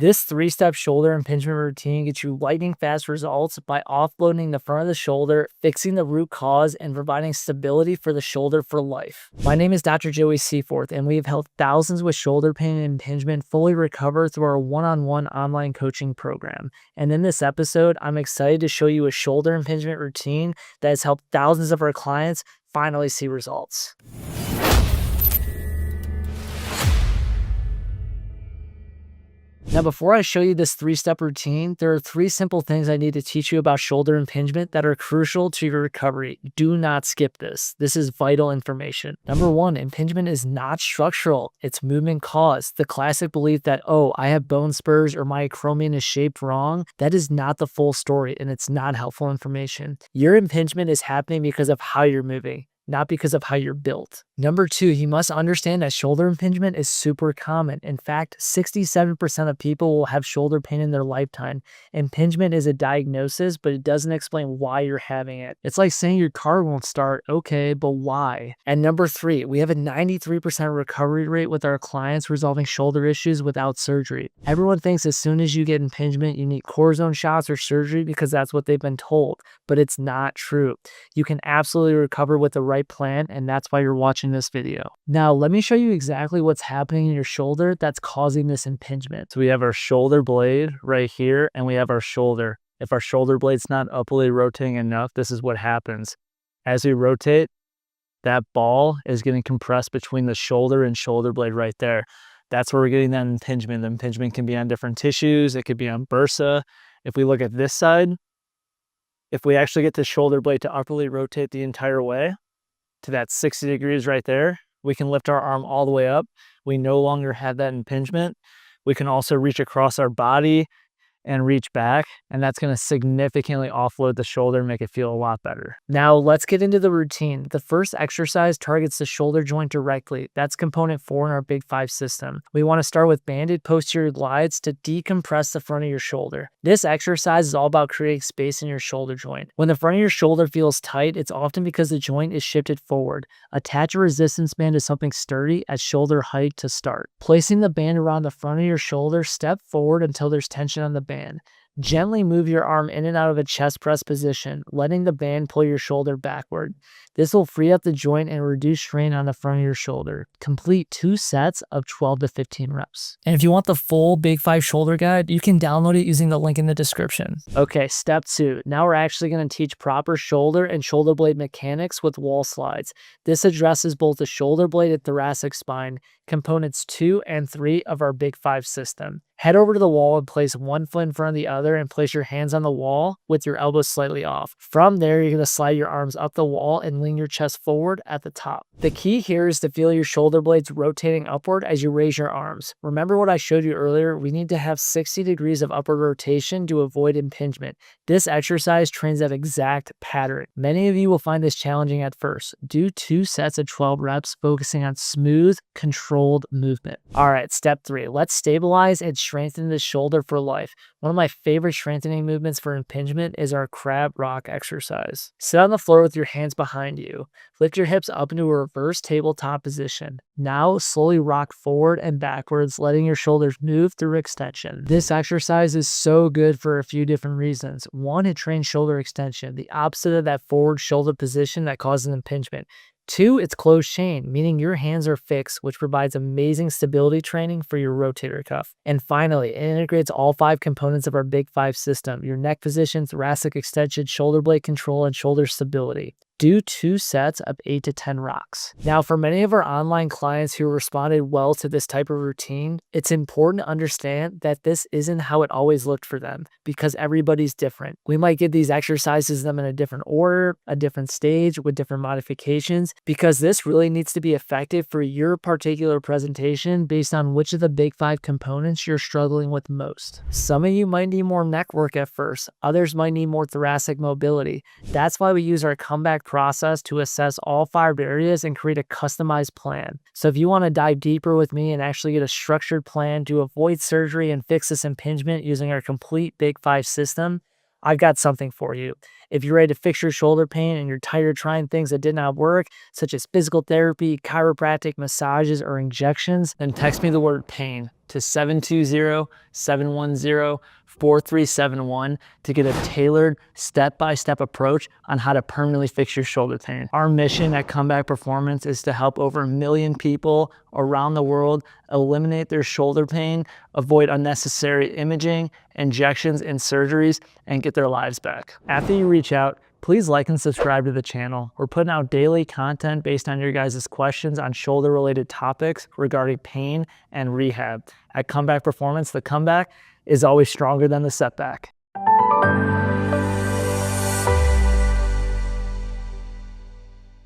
This 3-step shoulder impingement routine gets you lightning fast results by offloading the front of the shoulder, fixing the root cause, and providing stability for the shoulder for life. My name is Dr. Joey Seyforth, and we have helped thousands with shoulder pain and impingement fully recover through our one-on-one online coaching program. And in this episode, I'm excited to show you a shoulder impingement routine that has helped thousands of our clients finally see results. Now, before I show you this 3-step routine, there are 3 simple things I need to teach you about shoulder impingement that are crucial to your recovery. Do not skip this. This is vital information. Number 1, impingement is not structural. It's movement caused. The classic belief that, oh, I have bone spurs or my acromion is shaped wrong, that is not the full story, and it's not helpful information. Your impingement is happening because of how you're moving, not because of how you're built. Number 2, you must understand that shoulder impingement is super common. In fact, 67% of people will have shoulder pain in their lifetime. Impingement is a diagnosis, but it doesn't explain why you're having it. It's like saying your car won't start, okay, but why? And number 3, we have a 93% recovery rate with our clients resolving shoulder issues without surgery. Everyone thinks as soon as you get impingement, you need cortisone shots or surgery because that's what they've been told, but it's not true. You can absolutely recover with the right plan, and that's why you're watching this video. Now, let me show you exactly what's happening in your shoulder that's causing this impingement. So we have our shoulder blade right here, and we have our shoulder. If our shoulder blade's not upwardly rotating enough, this is what happens. As we rotate, that ball is getting compressed between the shoulder and shoulder blade right there. That's where we're getting that impingement. The impingement can be on different tissues. It could be on bursa. If we look at this side, if we actually get the shoulder blade to upwardly rotate the entire way, to that 60 degrees right there, we can lift our arm all the way up. We no longer have that impingement. We can also reach across our body and reach back, and that's going to significantly offload the shoulder and make it feel a lot better. Now let's get into the routine. The first exercise targets the shoulder joint directly. That's component 4 in our Big 5 system. We want to start with banded posterior glides to decompress the front of your shoulder. This exercise is all about creating space in your shoulder joint. When the front of your shoulder feels tight, it's often because the joint is shifted forward. Attach a resistance band to something sturdy at shoulder height to start. Placing the band around the front of your shoulder, step forward until there's tension on the band. Gently move your arm in and out of a chest press position, letting the band pull your shoulder backward. This will free up the joint and reduce strain on the front of your shoulder. Complete 2 sets of 12 to 15 reps. And if you want the full Big 5 shoulder guide, you can download it using the link in the description. Okay, step 2. Now we're actually going to teach proper shoulder and shoulder blade mechanics with wall slides. This addresses both the shoulder blade and thoracic spine, components 2 and 3 of our Big 5 system. Head over to the wall and place one foot in front of the other and place your hands on the wall with your elbows slightly off. From there, you're going to slide your arms up the wall and lean your chest forward at the top. The key here is to feel your shoulder blades rotating upward as you raise your arms. Remember what I showed you earlier? We need to have 60 degrees of upward rotation to avoid impingement. This exercise trains that exact pattern. Many of you will find this challenging at first. Do 2 sets of 12 reps, focusing on smooth, controlled movement. All right, step 3. Let's stabilize and strengthen the shoulder for life. One of my favorite strengthening movements for impingement is our crab rock exercise. Sit on the floor with your hands behind you. Lift your hips up into a reverse tabletop position. Now slowly rock forward and backwards, letting your shoulders move through extension. This exercise is so good for a few different reasons. 1, it trains shoulder extension, the opposite of that forward shoulder position that causes impingement. 2, it's closed chain, meaning your hands are fixed, which provides amazing stability training for your rotator cuff. And finally, it integrates all 5 components of our Big 5 system: your neck position, thoracic extension, shoulder blade control, and shoulder stability. Do 2 sets of 8 to 10 rocks. Now, for many of our online clients who responded well to this type of routine, it's important to understand that this isn't how it always looked for them, because everybody's different. We might give these exercises to them in a different order, a different stage, with different modifications, because this really needs to be effective for your particular presentation based on which of the Big 5 components you're struggling with most. Some of you might need more neck work at first. Others might need more thoracic mobility. That's why we use our comeback process to assess all 5 areas and create a customized plan. So if you want to dive deeper with me and actually get a structured plan to avoid surgery and fix this impingement using our complete Big 5 system, I've got something for you. If you're ready to fix your shoulder pain and you're tired of trying things that did not work, such as physical therapy, chiropractic, massages, or injections, then text me the word pain to 720-710-4371 to get a tailored step-by-step approach on how to permanently fix your shoulder pain. Our mission at Comeback Performance is to help over 1 million people around the world eliminate their shoulder pain, avoid unnecessary imaging, injections, and surgeries, and get their lives back. After you reach out, please like and subscribe to the channel. We're putting out daily content based on your guys' questions on shoulder-related topics regarding pain and rehab. At Comeback Performance, the comeback is always stronger than the setback.